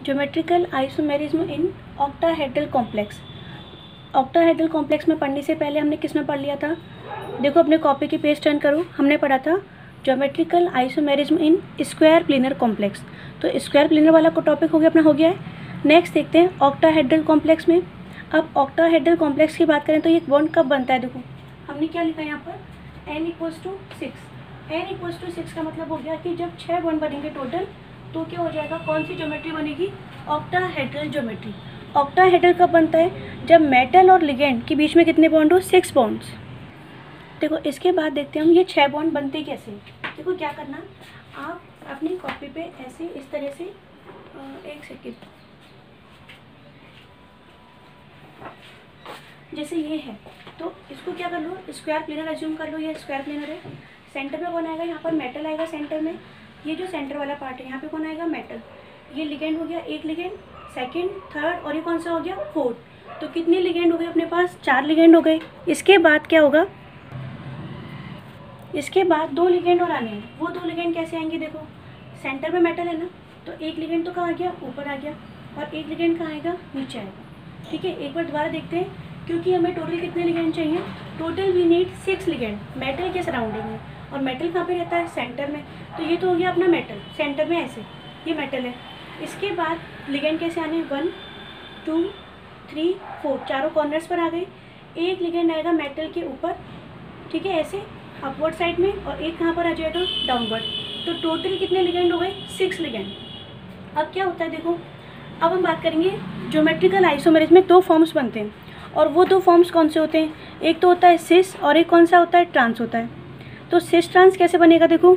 Geometrical isomerism in octahedral complex. Octahedral complex में पढ़ने से पहले हमने किस में पढ़ लिया था? देखो अपने कॉपी की पेज टर्न करो, हमने पढ़ा था geometrical isomerism in square planar complex. तो स्क्वायर प्लेनर वाला को टॉपिक हो गया अपना, हो गया है। नेक्स्ट देखते हैं ऑक्टाहेड्रल कॉम्प्लेक्स में। अब ऑक्टाहेड्रल कॉम्प्लेक्स की बात करें तो ये बॉन्ड कब बनता है? देखो हमने क्या लिखा है यहाँ पर, n = 6। n = 6 का मतलब हो गया कि जब 6 बॉन्ड बनेंगे टोटल तो क्या हो जाएगा, कौन सी ज्योमेट्री बनेगी? Octahedral geometry. ऑक्टाहेड्रल कब बनता है? जब मेटल और लिगेंड के बीच में कितने बॉन्ड हो? 6 बॉन्ड्स। देखो इसके बाद देखते हैं हम ये 6 बॉन्ड बनते कैसे। देखो क्या करना, आप अपनी कॉपी पे ऐसे इस तरह से एक सेकेंड, जैसे ये है तो इसको क्या कर लो, स्क्वायर प्लेनर एज्यूम कर लो। ये स्क्वायर प्लेनर है, सेंटर में कौन आएगा? यहाँ पर मेटल आएगा सेंटर में। ये जो सेंटर वाला पार्ट है यहाँ पे कौन आएगा? मेटल। ये लिगेंड हो गया, एक लिगेंड, सेकंड, थर्ड, और ये कौन सा हो गया? फोर्थ। तो कितने लिगेंड हो गए अपने पास? 4 लिगेंड हो गए। इसके बाद क्या होगा? इसके बाद 2 लिगेंड और आने हैं। वो 2 लिगेंड कैसे आएंगे? देखो सेंटर में मेटल है ना, तो एक लिगेंड तो कहाँ आ गया? ऊपर आ गया, और एक लिगेंड कहाँ आएगा? नीचे आएगा। ठीक है, एक बार दोबारा देखते हैं, क्योंकि हमें टोटल कितने लिगेंड चाहिए? Total we need 6 ligand metal के सराउंडिंग में। और मेटल कहाँ पे रहता है? सेंटर में। तो ये तो हो गया अपना मेटल सेंटर में, ऐसे ये मेटल है। इसके बाद लिगेंड कैसे आने? 1 2 3 4, चारों कॉर्नर्स पर आ गए। एक लिगेंड आएगा मेटल के ऊपर, ठीक है, ऐसे अपवर्ड साइड में, और एक कहाँ पर आ जाएगा? डाउनवर्ड। तो टोटल कितने लिगेंड हो गए? 6 लिगेंड। अब क्या होता है देखो, अब हम बात करेंगे ज्योमेट्रिकल आइसोमेरिज्म में 2 फॉर्म्स बनते हैं, और वो 2 फॉर्म्स कौन से होते हैं? एक तो होता है सिस, और एक कौन सा होता है? ट्रांस होता है। तो सिस ट्रांस कैसे बनेगा? देखो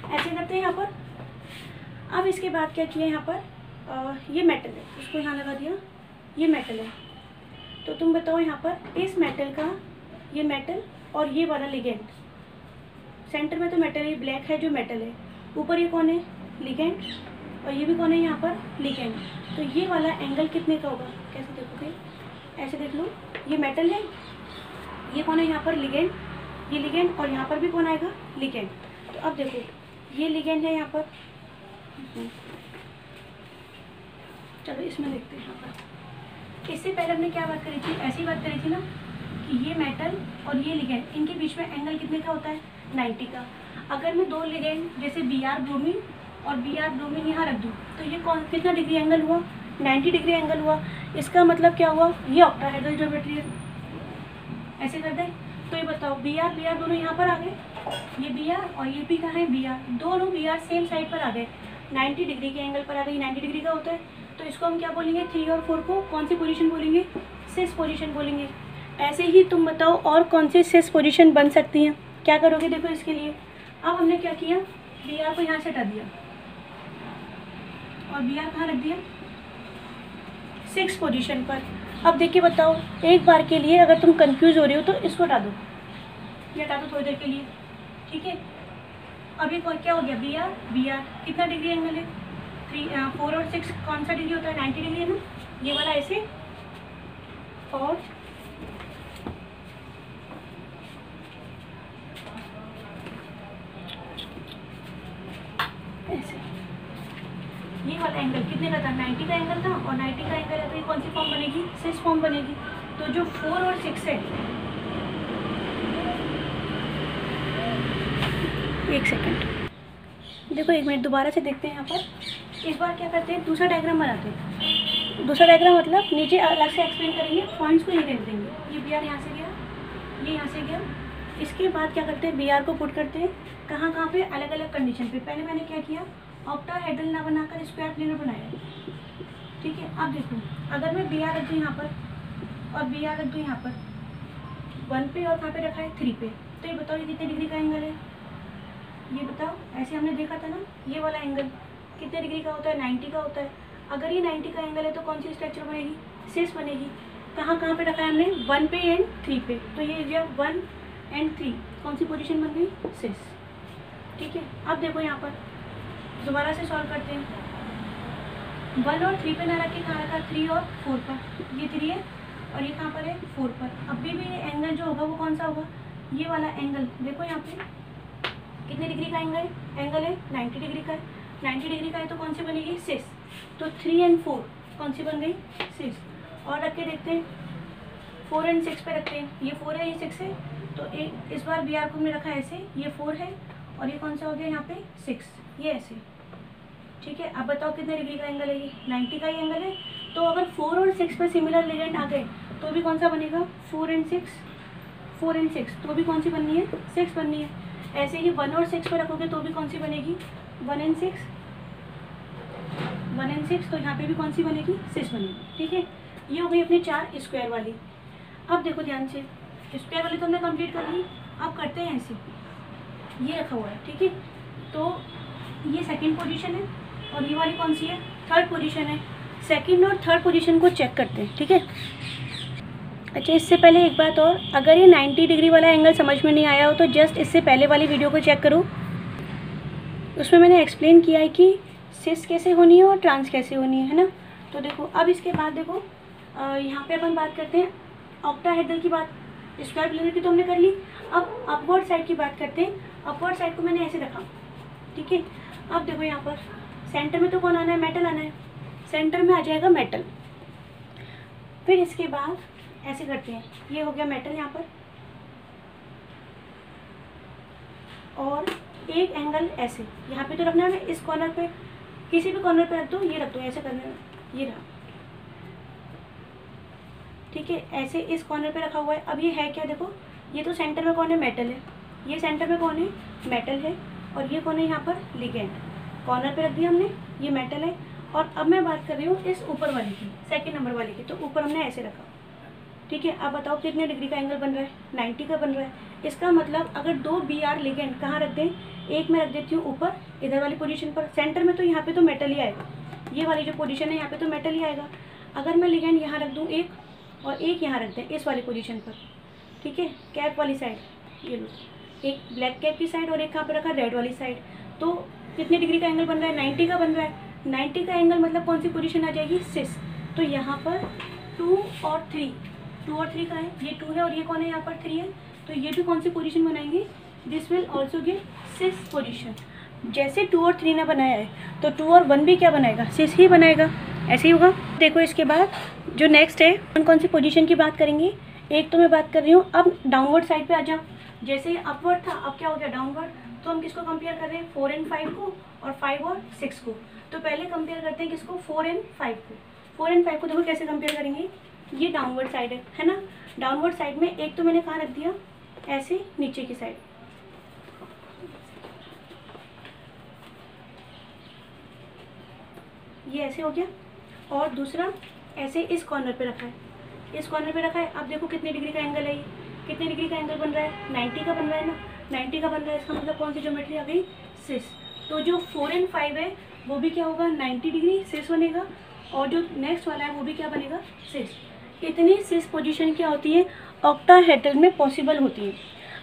ऐसे करते हैं यहाँ पर। अब इसके बाद क्या किया यहाँ पर, ये मेटल है, इसको यहाँ लगा दिया, ये मेटल है। तो तुम बताओ यहाँ पर इस मेटल का, ये मेटल और ये वाला लिगेंड, सेंटर में तो मेटल है, ब्लैक है जो मेटल है, ऊपर ये कौन है? लिगेंड, और ये भी कौन है यहाँ पर? लिगेंड। तो ये वाला एंगल कितने का होगा? कैसे देखोगे? ऐसे देख लो, ये मेटल है, ये कौन है यहाँ पर? लिगेंड, ये लिगेंड, और यहाँ पर भी कौन आएगा? लिगेंड। तो अब देखो ये लिगेंड है यहाँ पर, चलो इसमें देखते हैं यहाँ पर। इससे पहले हमने क्या बात करी थी? ऐसी बात करी थी ना कि ये मेटल और ये लिगेंड, इनके बीच में एंगल कितने का होता है? 90 का। अगर मैं 2 लिगेंड जैसे Br ब्रोमीन और Br ब्रोमीन यहाँ रख दूँ तो ये कौन कितना डिग्री एंगल हुआ? 90 डिग्री एंगल हुआ। इसका मतलब क्या हुआ? ये ऑक्टाहेड्रल ज्योमेट्री है। ऐसे कर दें तो ये बताओ Br दोनों यहाँ पर आ गए, ये Br और ये भी कहाँ है? Br, दोनों Br सेम साइड पर आ गए, 90 डिग्री के एंगल पर आ गई। 90 डिग्री का होता है, तो इसको हम क्या बोलेंगे? 3 और 4 को कौन सी पोजीशन बोलेंगे? सिस पोजीशन बोलेंगे। ऐसे ही तुम बताओ और कौन सी सिस पोजीशन बन सकती हैं? क्या करोगे? देखो इसके लिए अब हमने क्या किया, Br को यहाँ से हटा दिया और Br कहाँ रख दिया? 6 पोजीशन पर। अब देखिए बताओ, एक बार के लिए अगर तुम कंफ्यूज हो रही हो तो इसको हटा दो, ये हटा दो थोड़ी देर के लिए, ठीक है। अभी क्या हो गया? Br कितना डिग्री एंगल है? 4 और 6 कौन सा डिग्री होता है? 90 डिग्री है ना। ये वाला ऐसे और ऐसे, ये वाला एंगल कितने का था? 90 का एंगल था, और 90 का एंगल है तो ये कौन सी फॉर्म बनेगी? सिस फॉर्म बनेगी। तो जो 4 और 6 है, एक सेकंड देखो, एक मिनट दोबारा से देखते हैं यहाँ पर। इस बार क्या करते हैं? दूसरा डायग्राम बनाते हैं। दूसरा डायग्राम मतलब नीचे अलग से एक्सप्लेन करेंगे, पॉइंट्स को नहीं देख देंगे। ये Br यहाँ से गया, ये यहाँ से गया। इसके बाद क्या करते हैं? Br को पुट करते हैं कहाँ कहाँ पे? अलग अलग कंडीशन पे। पहले मैंने क्या किया? ऑक्टाहेड्रल ना बनाकर स्क्वायर प्लेनर बनाया, ठीक है। अब देखो अगर मैं Br रख दूँ यहाँ पर और Br रख दूँ यहाँ पर 1 पे, और कहाँ पे रखा है? 3 पे, तो ये बताओ ये कितने डिग्री का एंगल है? ये बताओ, ऐसे हमने देखा था ना, ये वाला एंगल कितने डिग्री का होता है? 90 का होता है। अगर ये 90 का एंगल है तो कौन सी स्ट्रक्चर बनेगी? सिस बनेगी। कहाँ कहाँ पे रखा है हमने? 1 पे एंड 3 पे, तो ये जब 1 एंड 3 कौन सी पोजीशन बन गई? सिस, ठीक है। अब देखो यहाँ पर दोबारा से सॉल्व करते हैं। 1 और 3 पे ना रख के कहाँ रखा? 3 और 4 पर। ये 3 है और ये कहाँ पर है? 4 पर। अभी भी ये एंगल जो होगा वो कौन सा होगा? ये वाला एंगल। देखो यहाँ पे कितने डिग्री का एंगल है? 90 डिग्री का है। 90 डिग्री का है तो कौन सी बनेगी? सिस। तो 3 and 4 कौन सी बन गई? 6। और रख के देखते हैं, 4 and 6 पे रखते हैं, ये 4 है ये 6 है, तो एक इस बार बी आर को हमने रखा ऐसे, ये 4 है और ये कौन सा हो गया यहाँ पे 6, ये ऐसे। ठीक है, अब बताओ कितने डिग्री का एंगल है ये? 90 का ही एंगल है। तो अगर 4 और 6 पे सिमिलर लिगेंड आ गए तो भी कौन सा बनेगा? 4 and 6, 4 and 6, तो भी कौन सी बननी है? 6 बननी है। ऐसे ही 1 और 6 पे रखोगे तो भी कौन सी बनेगी? 1 and 6, 1 and 6, तो यहाँ पे भी कौन सी बनेगी? 6 बनेगी। ठीक है, ये हो गई अपनी 4 स्क्वायर वाली। अब देखो ध्यान से, स्क्वायर वाली तो हमने कंप्लीट कर ली। अब करते हैं ऐसे, ये रखा हुआ है। ठीक है, तो ये सेकंड पोजीशन है और ये वाली कौन सी है? थर्ड पोजीशन है। सेकंड और थर्ड पोजीशन को चेक करते हैं। ठीक है, अच्छा इससे पहले एक बात और, अगर ये 90 डिग्री वाला एंगल समझ में नहीं आया हो तो जस्ट इससे पहले वाली वीडियो को चेक करो, उसमें मैंने एक्सप्लेन किया है कि सिस कैसे होनी है और ट्रांस कैसे होनी है ना। तो देखो अब इसके बाद देखो यहाँ पे अपन बात करते हैं ऑक्टाहेड्रल की बात, स्क्वायर प्लेनर की तो हमने कर ली। अब अपवर्ड साइड की बात करते हैं। अपवर्ड साइड को मैंने ऐसे रखा। ठीक है, अब देखो यहाँ पर सेंटर में तो कौन आना है? मेटल आना है। सेंटर में आ जाएगा मेटल। फिर इसके बाद ऐसे करते हैं, ये हो गया मेटल यहाँ पर, और एक एंगल ऐसे यहाँ पे तो रखना है, इस कॉर्नर पे किसी भी कॉर्नर पे रख दो, ये रख दो, ऐसे करना है, ये रहा। ठीक है, ऐसे इस कॉर्नर पे रखा हुआ है। अब ये है क्या? देखो ये तो सेंटर में कौन है? मेटल है। ये सेंटर में कौन है? मेटल है। और ये कौन है यहाँ पर? लिगेंड। कॉर्नर पे रख दिया हमने, ये मेटल है। और अब मैं बात कर रही हूँ इस ऊपर वाले की, सेकंड नंबर वाले की, तो ऊपर हमने ऐसे रखा। ठीक है, अब बताओ कितने डिग्री का एंगल बन रहा है? 90 का बन रहा है। इसका मतलब अगर 2 BR लिगेंड कहाँ रख दें? एक मैं रख देती हूँ ऊपर इधर वाली पोजीशन पर, सेंटर में तो यहाँ पे तो मेटल ही आएगा, ये वाली जो पोजीशन है यहाँ पे तो मेटल ही आएगा। अगर मैं लिगेंड यहाँ रख दूँ एक, और एक यहाँ रख दें इस वाली पोजीशन पर, ठीक है, कैप वाली साइड, ये लो, एक ब्लैक कैप की साइड और एक कहाँ पर रखा? रेड वाली साइड, तो कितने डिग्री का एंगल बन रहा है? 90 का बन रहा है। 90 का एंगल मतलब कौन सी पोजीशन आ जाएगी? सिस। तो यहाँ पर 2 और 3, 2 और 3 का है, ये 2 है और ये कौन है? यहाँ पर 3 है, तो ये भी कौन सी पोजीशन बनाएंगे? This will also give cis position. जैसे 2 और 3 ने बनाया है तो 2 और 1 भी क्या बनाएगा? सिस ही बनाएगा, ऐसे ही होगा। देखो इसके बाद जो नेक्स्ट है, कौन सी पोजीशन की बात करेंगे? एक तो मैं बात कर रही हूँ अब डाउनवर्ड साइड पे आ जाओ। जैसे अपवर्ड था, अब क्या हो गया? डाउनवर्ड। तो हम किसको कंपेयर कर रहे हैं? 4 and 5 को, और 5 और 6 को। तो पहले कंपेयर करते हैं किसको? 4 and 5 को। 4 and 5 को देखो कैसे कंपेयर करेंगे। ये डाउनवर्ड साइड है ना। डाउनवर्ड साइड में एक तो मैंने कहाँ रख दिया? ऐसे नीचे की साइड, ये ऐसे हो गया। और दूसरा ऐसे इस कॉर्नर पे रखा है, इस कॉर्नर पे रखा है। अब देखो कितने डिग्री का एंगल है ये? कितने डिग्री का एंगल बन रहा है? 90 का बन रहा है ना। 90 का बन रहा है, इसका मतलब कौन सी ज्योमेट्री आ गई? सिस। तो जो 4 and 5 है वो भी क्या होगा? 90 डिग्री सिस बनेगा, और जो नेक्स्ट वाला है वो भी क्या बनेगा? सिस। इतनी सिस पोजीशन क्या होती है? ऑक्टाहेड्रल में पॉसिबल होती है।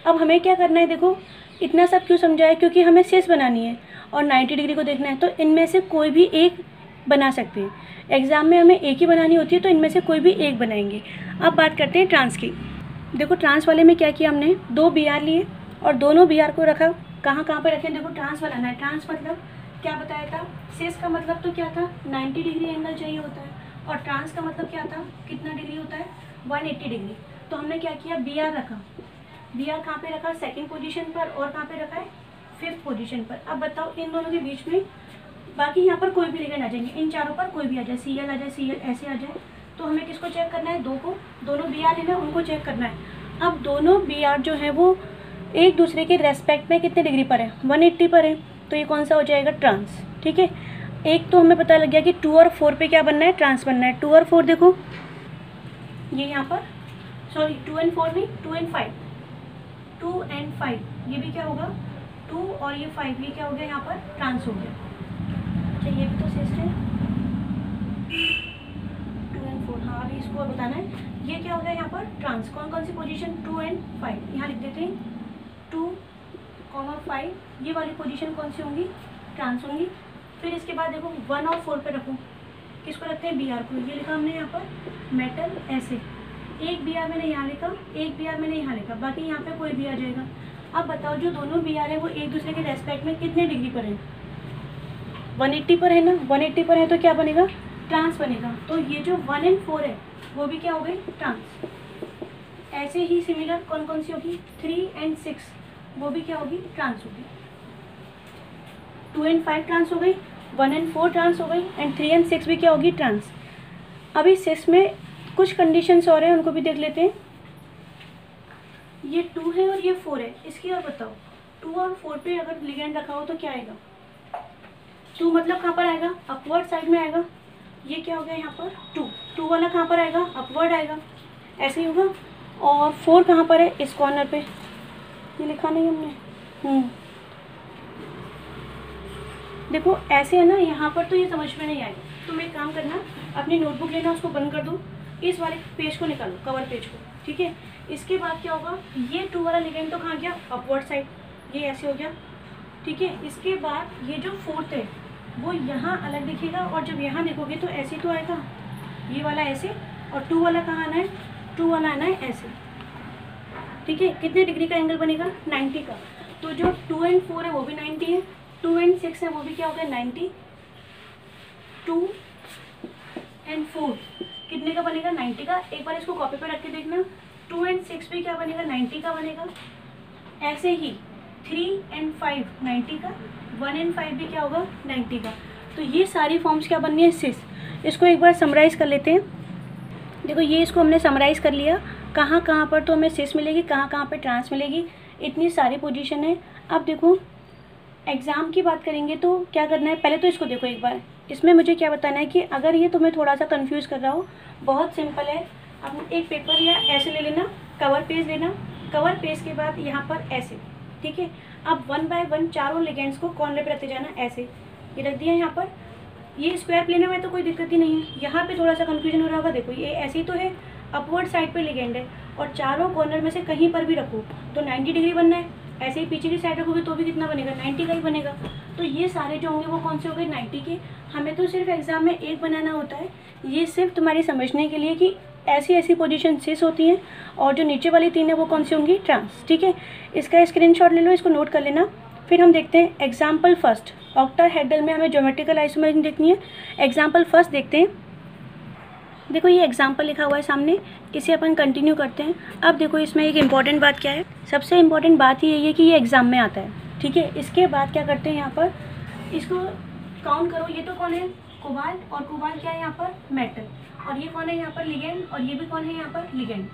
अब हमें क्या करना है? देखो इतना सब क्यों समझाया? क्योंकि हमें सिस बनानी है और 90 डिग्री को देखना है, तो इनमें से कोई भी एक बना सकते हैं। एग्ज़ाम में हमें एक ही बनानी होती है, तो इनमें से कोई भी एक बनाएंगे। अब बात करते हैं ट्रांस की। देखो ट्रांस वाले में क्या किया हमने? 2 BR लिए और दोनों BR को रखा। कहाँ कहाँ पे रखे? देखो ट्रांस वाला है। ट्रांस मतलब क्या बताया था? सिस का मतलब तो क्या था? 90 डिग्री एंगल चाहिए होता है, और ट्रांस का मतलब क्या था? कितना डिग्री होता है? 180 डिग्री। तो हमने क्या किया? BR रखा। BR कहाँ पे रखा? सेकंड पोजीशन पर। और कहाँ पे रखा है? 5th पोजीशन पर। अब बताओ इन दोनों के बीच में, बाकी यहाँ पर कोई भी लिगेंड आ जाएंगे, इन चारों पर कोई भी आ जाए, Cl आ जाए, Cl ऐसे आ जाए। तो हमें किसको चेक करना है? 2 को, दोनों BR लेना है, उनको चेक करना है। अब दोनों BR जो है वो एक दूसरे के रेस्पेक्ट में कितने डिग्री पर है? 180 पर है। तो ये कौन सा हो जाएगा? ट्रांस। ठीक है, एक तो हमें पता लग गया कि 2 और 4 पे क्या बनना है? ट्रांस बनना है। 2 और 4 देखो, ये यहाँ पर, सॉरी 2 and 4 नहीं, 2 and 5, 2 and 5, ये भी क्या होगा? 2 और ये 5, ये क्या हो गया? यहाँ पर ट्रांस हो गया। अच्छा ये भी तो सिस है, 2 and 4, हाँ अभी इसको बताना है। ये क्या हो गया यहाँ पर? ट्रांस। कौन कौन सी पोजीशन? 2 and 5, यहाँ लिख देते हैं 2, 5, ये वाली पोजीशन कौन सी होंगी? ट्रांस होंगी। फिर इसके बाद देखो 1 और 4 पे रखो, किसको रखते हैं? BR को। ये लिखा हमने यहाँ पर मेटल, ऐसे एक BR मैंने यहाँ लिखा, एक BR मैंने यहाँ लिखा, बाकी यहाँ पे कोई भी आ जाएगा। अब बताओ जो दोनों BR है वो एक दूसरे के रेस्पेक्ट में कितने डिग्री पर है? 180 पर है ना, 180 पर है तो क्या बनेगा, ट्रांस बनेगा। तो ये जो 1 और 4 है वो भी क्या हो गई, ट्रांस। ऐसे ही सिमिलर कौन कौन सी होगी, 3 और 6 वो भी क्या होगी, ट्रांस होगी। 2 और 5 ट्रांस हो गई, 1 और 4 ट्रांस हो गई, एंड 3 और 6 भी क्या होगी, ट्रांस। अभी 6 में कुछ कंडीशंस और हैं, उनको भी देख लेते हैं। ये 2 है और ये 4 है, इसकी और बताओ। 2 और 4 पे अगर लिगेंड रखा हो तो क्या आएगा, 2 मतलब कहाँ पर आएगा, अपवर्ड साइड में आएगा। ये क्या हो गया यहाँ पर 2 वाला कहाँ पर आएगा, अपवर्ड आएगा, ऐसे ही होगा। और 4 कहाँ पर है, इस कॉर्नर पे, ये लिखा नहीं हमने। देखो ऐसे है ना, यहाँ पर तो ये समझ में नहीं आएगा। तुम एक काम करना, अपनी नोटबुक लेना, उसको बंद कर दो, इस वाले पेज को निकालो, कवर पेज को, ठीक है। इसके बाद क्या होगा, ये 2 वाला लिगेंड तो कहाँ गया, अपवर्ड साइड, ये ऐसे हो गया, ठीक है। इसके बाद ये जो 4th है वो यहाँ अलग दिखेगा, और जब यहाँ देखोगे तो ऐसे तो आएगा, ये वाला ऐसे, और 2 वाला कहाँ आना है, 2 वाला आना है ऐसे, ठीक है। कितने डिग्री का एंगल बनेगा, 90 का। तो जो 2 और 4 है वो भी 90 है, 2 और 6 है वो भी क्या हो गया, 90। 2 और 4 कितने का बनेगा, 90 का। एक बार इसको कॉपी पे रख के देखना, 2 और 6 भी क्या बनेगा, 90 का बनेगा। ऐसे ही 3 और 5 90 का, 1 और 5 भी क्या होगा, 90 का। तो ये सारी फॉर्म्स क्या बननी है, सिस। इसको एक बार समराइज़ कर लेते हैं। देखो ये इसको हमने समराइज़ कर लिया, कहाँ कहाँ पर तो हमें सिस मिलेगी, कहाँ कहाँ पर ट्रांस मिलेगी, इतनी सारी पोजीशन है। अब देखो एग्ज़ाम की बात करेंगे तो क्या करना है, पहले तो इसको देखो एक बार। इसमें मुझे क्या बताना है कि अगर ये तुम्हें थोड़ा सा कंफ्यूज कर रहा हो, बहुत सिंपल है। अब एक पेपर या ऐसे ले लेना, कवर पेज लेना, कवर पेज के बाद यहाँ पर ऐसे, ठीक है। अब 1 बाय 1 चारों लिगेंड्स को कॉर्नर पे रखते जाना, ऐसे ये रख दिया यहाँ पर। ये स्क्वायर प्लेन में तो कोई दिक्कत ही नहीं है, यहाँ पे थोड़ा सा कंफ्यूजन हो रहा होगा। देखो ये ऐसे ही तो है, अपवर्ड साइड पे लिगेंड है, और चारों कॉर्नर में से कहीं पर भी रखो तो 90 डिग्री बनना है। ऐसे ही पीछे की साइड रखोगे तो भी कितना बनेगा, 90 का ही बनेगा। तो ये सारे जो होंगे वो कौन से हो गए, 90 के। हमें तो सिर्फ एग्जाम में एक बनाना होता है, ये सिर्फ तुम्हारी समझने के लिए कि ऐसी ऐसी पोजीशन सिस होती हैं, और जो नीचे वाली 3 है वो कौन सी होंगी, ट्रांस, ठीक है। इसका स्क्रीनशॉट ले लो, इसको नोट कर लेना। फिर हम देखते हैं एग्जाम्पल फर्स्ट। ऑक्टाहेड्रल में हमें ज्योमेट्रिकल आइसोमेरिज्म देखनी है। एग्जाम्पल फर्स्ट देखते हैं। देखो ये एग्जाम्पल लिखा हुआ है सामने, इसे अपन कंटिन्यू करते हैं। अब देखो इसमें एक इम्पॉर्टेंट बात क्या है, सबसे इम्पॉर्टेंट बात ही यही है कि ये एग्ज़ाम में आता है, ठीक है। इसके बाद क्या करते हैं, यहाँ पर इसको काउंट करो। ये तो कौन है, कोबाल्ट, और कोबाल्ट क्या है यहाँ पर, मेटल, और ये कौन है यहाँ पर, लिगेंड, और ये भी कौन है यहाँ पर, लिगेंड।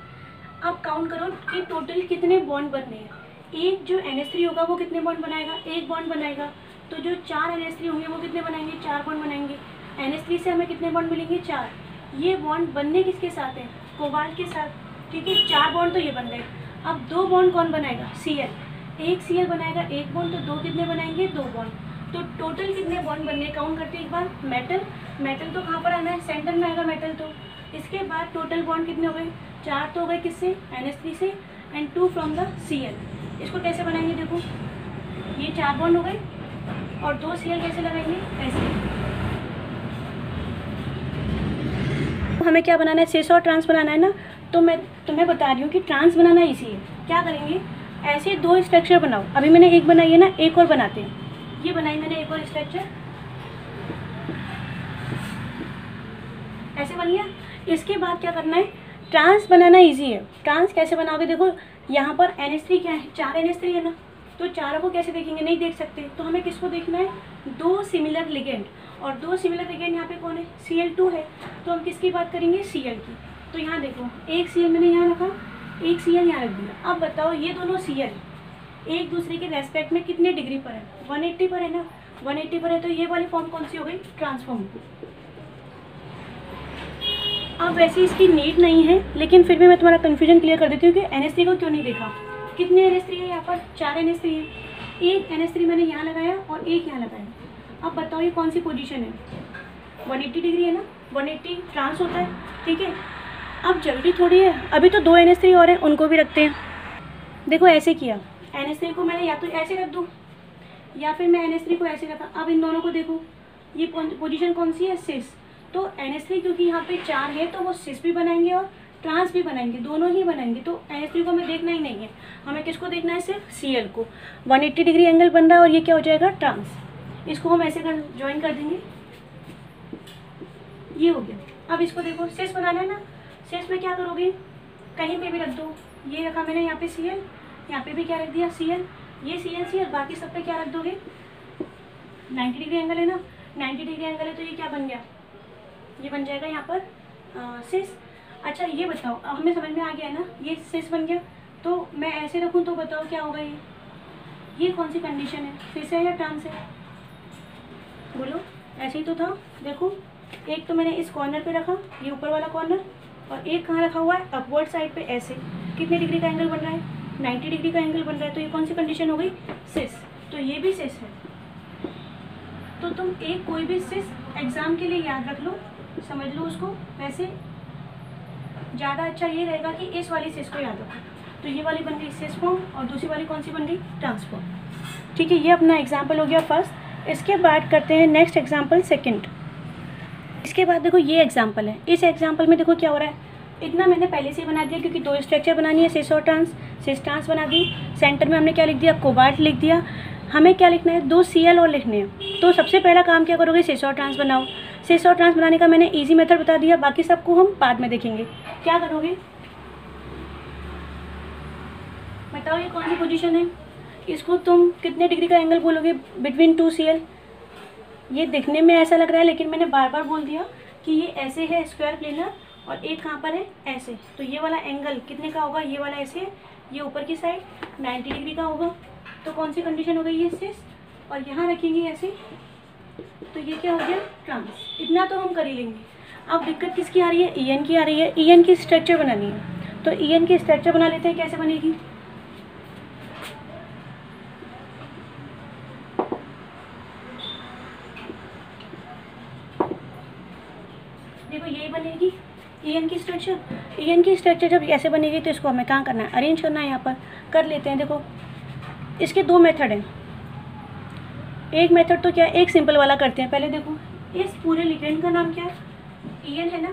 अब काउंट करो कि टोटल कितने बॉन्ड बनने हैं। एक जो NH3 होगा वो कितने बॉन्ड बनाएगा, एक बॉन्ड बनाएगा। तो जो 4 NH3 होंगे वो कितने बनाएंगे, 4 बॉन्ड बनाएंगे। NH3 से हमें कितने बॉन्ड मिलेंगे, 4। ये बॉन्ड बनने किसके साथ है, कोबाल्ट के साथ, ठीक है। 4 बॉन्ड तो ये बन गए। अब 2 बॉन्ड कौन बनाएगा, Cl। एक Cl बनाएगा एक बॉन्ड, तो 2 कितने बनाएंगे, 2 बॉन्ड। तो टोटल कितने बॉन्ड बनने, काउंट करते हैं एक बार। मेटल तो कहाँ पर आना है, सेंटर में आएगा मेटल। तो इसके बाद टोटल बॉन्ड कितने हो गए, 4 तो हो गए किससे, NH3 से, एंड 2 फ्रॉम द Cl। इसको कैसे बनाएंगे, देखो ये 4 बॉन्ड हो गए, और 2 Cl कैसे लगाएंगे, ऐसे। हमें क्या बनाना है, सिस और ट्रांस बनाना है ना। तो मैं तुम्हें बता रही हूँ कि ट्रांस बनाना इजी है। क्या करेंगे, ऐसे 2 स्ट्रक्चर बनाओ। अभी मैंने एक बनाई है ना, एक और बनाते हैं। ये बनाई मैंने एक और स्ट्रक्चर, ऐसे बन गया। इसके बाद क्या करना है, ट्रांस बनाना इजी है। ट्रांस कैसे बनाओगे, देखो यहाँ पर NH3 क्या है, 4 NH3 है ना। तो चारों को कैसे देखेंगे, नहीं देख सकते। तो हमें किसको देखना है, 2 सिमिलर लिगेंड, और 2 सिमिलर लिगेंड यहाँ पे कौन है, Cl2 है। तो हम किसकी बात करेंगे, Cl की। तो यहाँ देखो एक Cl मैंने यहाँ रखा, एक Cl यहाँ रख दिया। अब बताओ ये दोनों Cl एक दूसरे के रेस्पेक्ट में कितने डिग्री पर है, 180 पर है ना। 180 पर है तो ये वाली फॉर्म कौन सी हो गई, ट्रांसफॉर्म। अब वैसे इसकी नीड नहीं है, लेकिन फिर भी मैं तुम्हारा कन्फ्यूजन क्लियर कर देती हूँ कि NH3 को क्यों नहीं देखा। कितने NH3 है यहाँ पर, 4 NH3 है। एक NH3 मैंने यहाँ लगाया और एक यहाँ लगाया। अब बताओ ये कौन सी पोजीशन है, 180 डिग्री है ना, 180 ट्रांस होता है, ठीक है। अब जल्दी थोड़ी है, अभी तो 2 NH3 और हैं, उनको भी रखते हैं। देखो ऐसे किया, NH3 को मैंने या तो ऐसे रख दूँ, या फिर मैं NH3 को ऐसे रखा। अब इन दोनों को देखो, ये पोजीशन कौन सी है, सिस। तो NH3 क्योंकि यहाँ पे 4 है तो वो सिस भी बनाएंगे और ट्रांस भी बनाएंगे, दोनों ही बनाएंगे। तो NH3 को हमें देखना ही नहीं है, हमें किसको देखना है, सिर्फ Cl को। 180 डिग्री एंगल बन रहा है और ये क्या हो जाएगा, ट्रांस। इसको हम ऐसे कर ज्वाइन कर देंगे, ये हो गया। अब इसको देखो सेस बनाना है ना, सेस में क्या करोगे, कहीं पे भी रख दो, ये रखा मैंने यहाँ पे CL, यहाँ पे भी क्या रख दिया CL, ये CL, बाकी सब पे क्या रख दोगे 90 डिग्री एंगल है ना, 90 डिग्री एंगल है तो ये क्या बन गया, ये बन जाएगा यहाँ पर सेस। अच्छा ये बताओ, अब हमें समझ में आ गया है ना, ये सेस बन गया, तो मैं ऐसे रखूँ तो बताओ क्या होगा, ये कौन सी कंडीशन है, सेस है या ट्रांस है, बोलो। ऐसे ही तो था, देखो एक तो मैंने इस कॉर्नर पे रखा, ये ऊपर वाला कॉर्नर, और एक कहाँ रखा हुआ है अपवर्ड साइड पे, ऐसे कितने डिग्री का एंगल बन रहा है, 90 डिग्री का एंगल बन रहा है, तो ये कौन सी कंडीशन हो गई, सेस। तो ये भी सेस है। तो तुम एक कोई भी सेस एग्जाम के लिए याद रख लो, समझ लो उसको, वैसे ज़्यादा अच्छा ये रहेगा कि इस वाली सेस को याद रखो। तो ये वाली बन गई सेस फॉर्म और दूसरी वाली कौन सी बन गई, ट्रांसफॉर्म। ठीक है, ये अपना एग्जाम्पल हो गया फर्स्ट। इसके बाद करते हैं नेक्स्ट एग्जाम्पल सेकेंड। इसके बाद देखो ये एग्जाम्पल है, इस एग्जाम्पल में देखो क्या हो रहा है, इतना मैंने पहले से ही बना दिया क्योंकि 2 स्ट्रक्चर बनानी है, सेस और ट्रांस। सेस ट्रांस बना दी, सेंटर में हमने क्या लिख दिया, कोबाल्ट लिख दिया। हमें क्या लिखना है, 2 CL और लिखने हैं। तो सबसे पहला काम क्या करोगे, सेस और ट्रांस बनाओ। सेस और ट्रांस बनाने का मैंने इजी मेथड बता दिया, बाकी सबको हम बाद में देखेंगे। क्या करोगे बताओ, ये कौन सी पोजीशन है, इसको तुम कितने डिग्री का एंगल बोलोगे, बिटवीन 2 CL। ये दिखने में ऐसा लग रहा है लेकिन मैंने बार बार बोल दिया कि ये ऐसे है स्क्वायर प्लेनर, और एक कहाँ पर है ऐसे, तो ये वाला एंगल कितने का होगा, ये वाला ऐसे, ये ऊपर की साइड 90 डिग्री का होगा। तो कौन सी कंडीशन हो गई, ये सेस, और यहाँ रखेंगे ऐसे, तो ये क्या हो गया, ट्रांस। इतना तो हम कर ही लेंगे। अब दिक्कत किसकी आ रही है, EN की आ रही है। EN की स्ट्रक्चर बनानी है, तो EN की स्ट्रक्चर बना लेते हैं। कैसे बनेगी, देखो यही बनेगी EN की स्ट्रक्चर। EN की स्ट्रक्चर जब ऐसे बनेगी तो इसको हमें कहाँ करना है, अरेंज करना है। यहाँ पर कर लेते हैं। देखो इसके 2 मेथड हैं। एक मेथड तो क्या, एक सिंपल वाला करते हैं। पहले देखो इस पूरे लिगेंड का नाम क्या है, EN है ना,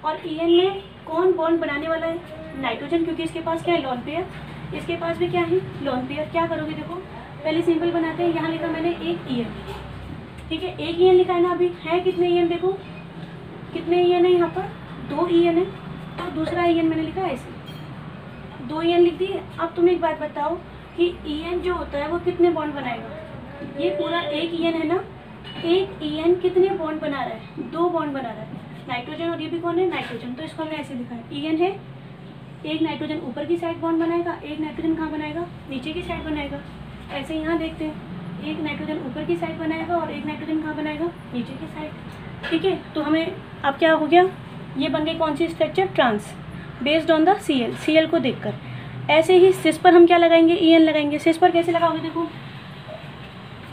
और EN में कौन बॉन्ड बनाने वाला है, नाइट्रोजन, क्योंकि इसके पास क्या है, लोन पेयर। इसके पास भी क्या है, लोन पेयर। क्या करोगे, देखो पहले सिंपल बनाते हैं। यहाँ लिखा मैंने एक EN, ठीक है, एक EN लिखा है ना। अभी है कितने EN, देखो कितने EN है, यहाँ पर 2 EN है, और दूसरा EN मैंने लिखा है ऐसे, 2 EN लिख दिए। अब तुम एक बात बताओ कि EN जो होता है वो कितने बॉन्ड बनाएगा, ये पूरा एक EN है ना, एक EN कितने बॉन्ड बना रहा है, 2 बॉन्ड बना रहा है, नाइट्रोजन, और ये भी कौन है, नाइट्रोजन। तो इसको हमने ऐसे लिखा है, EN है, एक नाइट्रोजन ऊपर की साइड बॉन्ड बनाएगा, एक नाइट्रोजन कहाँ बनाएगा, नीचे की साइड बनाएगा। ऐसे यहाँ देखते हैं, एक नाइट्रोजन ऊपर की साइड बनाएगा और एक नाइट्रोजन कहाँ बनाएगा, नीचे की साइड। ठीक है, तो हमें अब क्या हो गया, ये बन गई कौन सी structure, trans, based on the CL, CL को देखकर। ऐसे ही सिस पर हम क्या लगाएंगे, EN लगाएंगे। सिस पर कैसे लगाओगे, देखो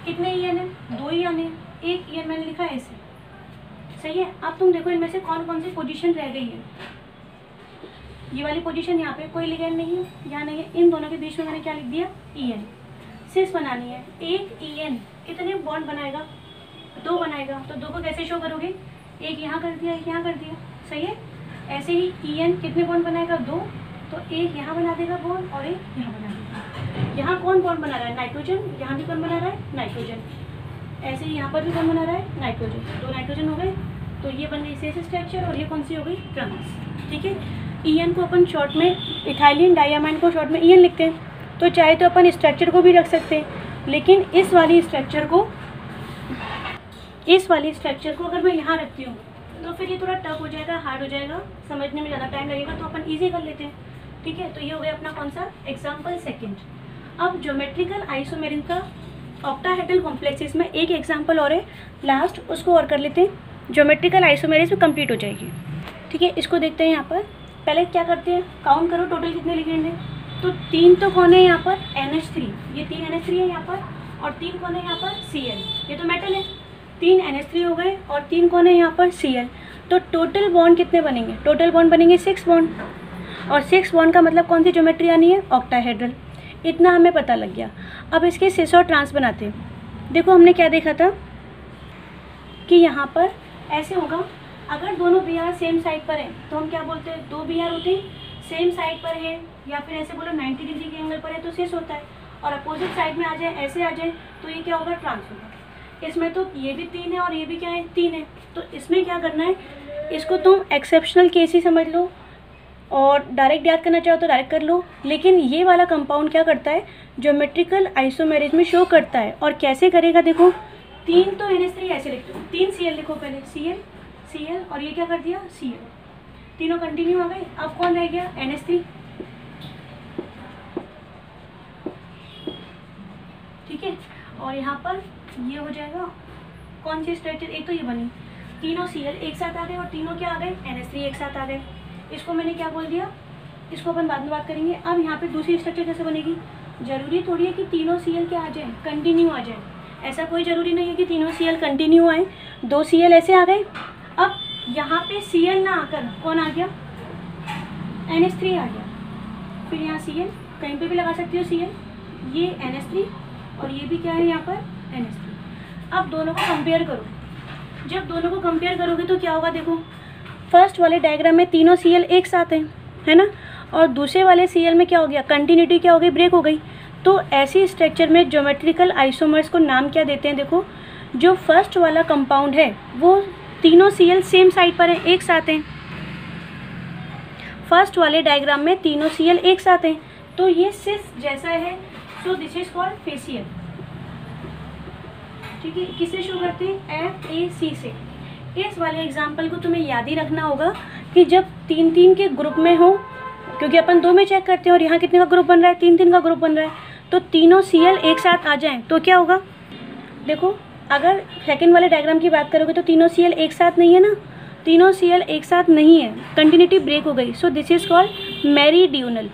कितने EN है, 2 EN है, एक EN मैंने लिखा है ऐसे, सही है। अब तुम देखो इनमें से कौन कौन सी पोजीशन रह गई है। ये वाली पोजीशन यहाँ पे कोई लिगेंड नहीं है, यहाँ नहीं है, इन दोनों के बीच में मैंने क्या लिख दिया, EN। सिस बनानी है, एक EN कितने बॉन्ड बनाएगा, 2 बनाएगा। तो 2 को कैसे शो करोगे, एक यहाँ कर दिया, एक यहाँ कर दिया, सही है। ऐसे ही EN कितने बॉन्ड बनाएगा, 2, तो एक यहाँ बना देगा बॉन्ड और एक यहाँ बना देगा। यहाँ कौन बॉन्ड बना रहा है, नाइट्रोजन, यहाँ भी कौन बना रहा है, नाइट्रोजन। ऐसे ही यहाँ पर भी कौन बना रहा है, नाइट्रोजन, 2 नाइट्रोजन हो गए। तो ये बन गई सेस स्ट्रक्चर, और ये कौन सी हो गई, ट्रांस। ठीक है, EN को अपन शॉर्ट में, इथाइलिन डायमाइड को शॉर्ट में EN लिखते हैं। तो चाहे तो अपन स्ट्रक्चर को भी रख सकते हैं, लेकिन इस वाली स्ट्रक्चर को अगर मैं यहाँ रखती हूँ तो फिर ये थोड़ा टफ हो जाएगा, हार्ड हो जाएगा, समझने में ज़्यादा टाइम लगेगा, तो अपन ईजी कर लेते हैं। ठीक है, तो ये हो गया अपना कौन सा, एग्जाम्पल सेकेंड। अब ज्योमेट्रिकल आइसोमेरिज्म का ऑक्टाहेड्रल कॉम्प्लेक्सेस में एक एग्जाम्पल और है, लास्ट उसको और कर लेते हैं, ज्योमेट्रिकल आइसोमेरिज्म कंप्लीट हो जाएगी। ठीक है, इसको देखते हैं। यहाँ पर पहले क्या करते हैं, काउंट करो टोटल कितने लिगेंड हैं। तो 3 तो कौन है यहाँ पर, NH3, ये 3 NH3 है यहाँ पर, और 3 कौन है यहाँ पर, Cl, ये तो मेटल है। 3 NH3 हो गए और 3 कौन है यहाँ पर, Cl। तो टोटल बॉन्ड कितने बनेंगे, टोटल बॉन्ड बनेंगे 6 बॉन्ड, और 6 बॉन्ड का मतलब कौन सी ज्योमेट्री आनी है, ऑक्टाहेड्रल। इतना हमें पता लग गया। अब इसके सिस और ट्रांस बनाते हैं। देखो हमने क्या देखा था कि यहाँ पर ऐसे होगा, अगर दोनों BR सेम साइड पर है तो हम क्या बोलते हैं, 2 BR होते हैं, सेम साइड पर है, या फिर ऐसे बोलो 90 डिग्री के एंगल पर है तो सिस होता है, और अपोजिट साइड में आ जाए, ऐसे आ जाए, तो ये क्या होगा, ट्रांस होगा। इसमें तो ये भी 3 है और ये भी क्या है, 3 है। तो इसमें क्या करना है, इसको तुम एक्सेप्शनल केस ही समझ लो और डायरेक्ट याद करना चाहो तो डायरेक्ट कर लो। लेकिन ये वाला कंपाउंड क्या करता है, ज्योमेट्रिकल आइसोमेरिज में शो करता है। और कैसे करेगा देखो, 3 तो NH3 ऐसे लिखते हो, 3 Cl लिखो पहले, Cl और ये क्या कर दिया Cl, तीनों कंटिन्यू आ गए। अब कौन रह गया, NH3, ठीक है। और यहाँ पर ये हो जाएगा कौन सी स्ट्रक्चर, एक तो ये बनी, तीनों Cl एक साथ आ गए और तीनों क्या आ गए, NH3 एक साथ आ गए। इसको मैंने क्या बोल दिया, इसको अपन बाद में बात करेंगे। अब यहाँ पे दूसरी स्ट्रक्चर कैसे बनेगी, जरूरी थोड़ी है कि तीनों Cl क्या आ जाए, कंटिन्यू आ जाए। ऐसा कोई ज़रूरी नहीं है कि तीनों Cl कंटिन्यू आए, 2 Cl ऐसे आ गए। अब यहाँ पे Cl ना आकर कौन आ गया, NH3 आ गया। फिर यहाँ Cl कहीं पे भी लगा सकती हो Cl, ये NH3 और ये भी क्या है यहाँ पर NH3। अब दोनों को कंपेयर करो, जब दोनों को कंपेयर करोगे तो क्या होगा, देखो फर्स्ट वाले डायग्राम में तीनों Cl एक साथ हैं, है ना, और दूसरे वाले Cl में क्या हो गया, कंटिन्यूटी क्या हो गई, ब्रेक हो गई। तो ऐसी स्ट्रक्चर में ज्योमेट्रिकल आइसोमर्स को नाम क्या देते हैं, देखो जो फर्स्ट वाला कंपाउंड है वो तीनों Cl सेम साइड पर हैं, एक साथ हैं। फर्स्ट वाले डायग्राम में तीनों Cl एक साथ हैं, तो ये सिस जैसा है। सो दिस इज कॉल्ड फेसियल, ठीक है। किससे शो करते हैं, FAC से। इस वाले एग्जाम्पल को तुम्हें याद ही रखना होगा कि जब 3-3 के ग्रुप में हो, क्योंकि अपन 2 में चेक करते हैं और यहाँ कितने का ग्रुप बन रहा है, 3-3 का ग्रुप बन रहा है, तो तीनों Cl एक साथ आ जाएं तो क्या होगा, देखो अगर सेकंड वाले डायग्राम की बात करोगे तो तीनों Cl एक साथ नहीं है ना, तीनों Cl एक साथ नहीं है, कंटिन्यूटी ब्रेक हो गई। So this is called meridional.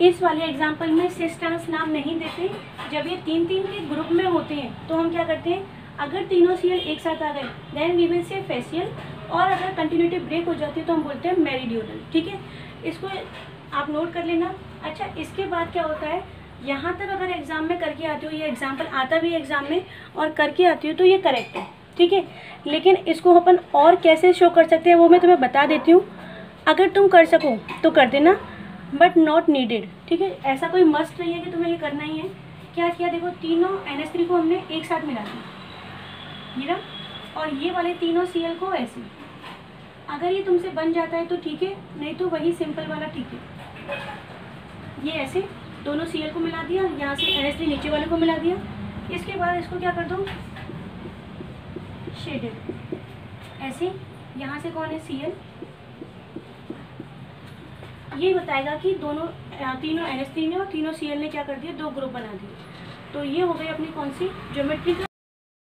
इस वाले एग्जाम्पल में सिस ट्रांस नाम नहीं देते। जब ये 3-3 के ग्रुप में होते हैं तो हम क्या करते हैं, अगर तीनों Cl एक साथ आ गए then we will say facial, और अगर कंटिन्यूटी ब्रेक हो जाती है तो हम बोलते हैं मेरीडियोनल, ठीक है। इसको आप नोट कर लेना। अच्छा, इसके बाद क्या होता है, यहाँ तक अगर एग्जाम में करके आते हो, ये एग्जाम्पल आता भी है एग्जाम में और करके आती हो तो ये करेक्ट है, ठीक है। लेकिन इसको अपन और कैसे शो कर सकते हैं वो मैं तुम्हें बता देती हूँ। अगर तुम कर सको तो कर देना, बट नॉट नीडेड, ठीक है। ऐसा कोई मस्ट नहीं है कि तुम्हें ये करना ही है। क्या किया, देखो तीनों NH3 को हमने एक साथ मिला दिया, ये रहा, और ये वाले तीनों Cl को ऐसे। अगर ये तुमसे बन जाता है तो ठीक है, नहीं तो वही सिंपल वाला ठीक है। ये ऐसे दोनों Cl को मिला दिया, यहाँ से NH3 नीचे वाले को मिला दिया। इसके बाद इसको क्या कर दो, शेडेड ऐसे, यहाँ से कौन है Cl, ये बताएगा कि तीनों NH3 ने और तीनों Cl ने क्या कर दिया, 2 ग्रुप बना दिए। तो ये हो गई अपनी कौन सी, ज्योमेट्रिकल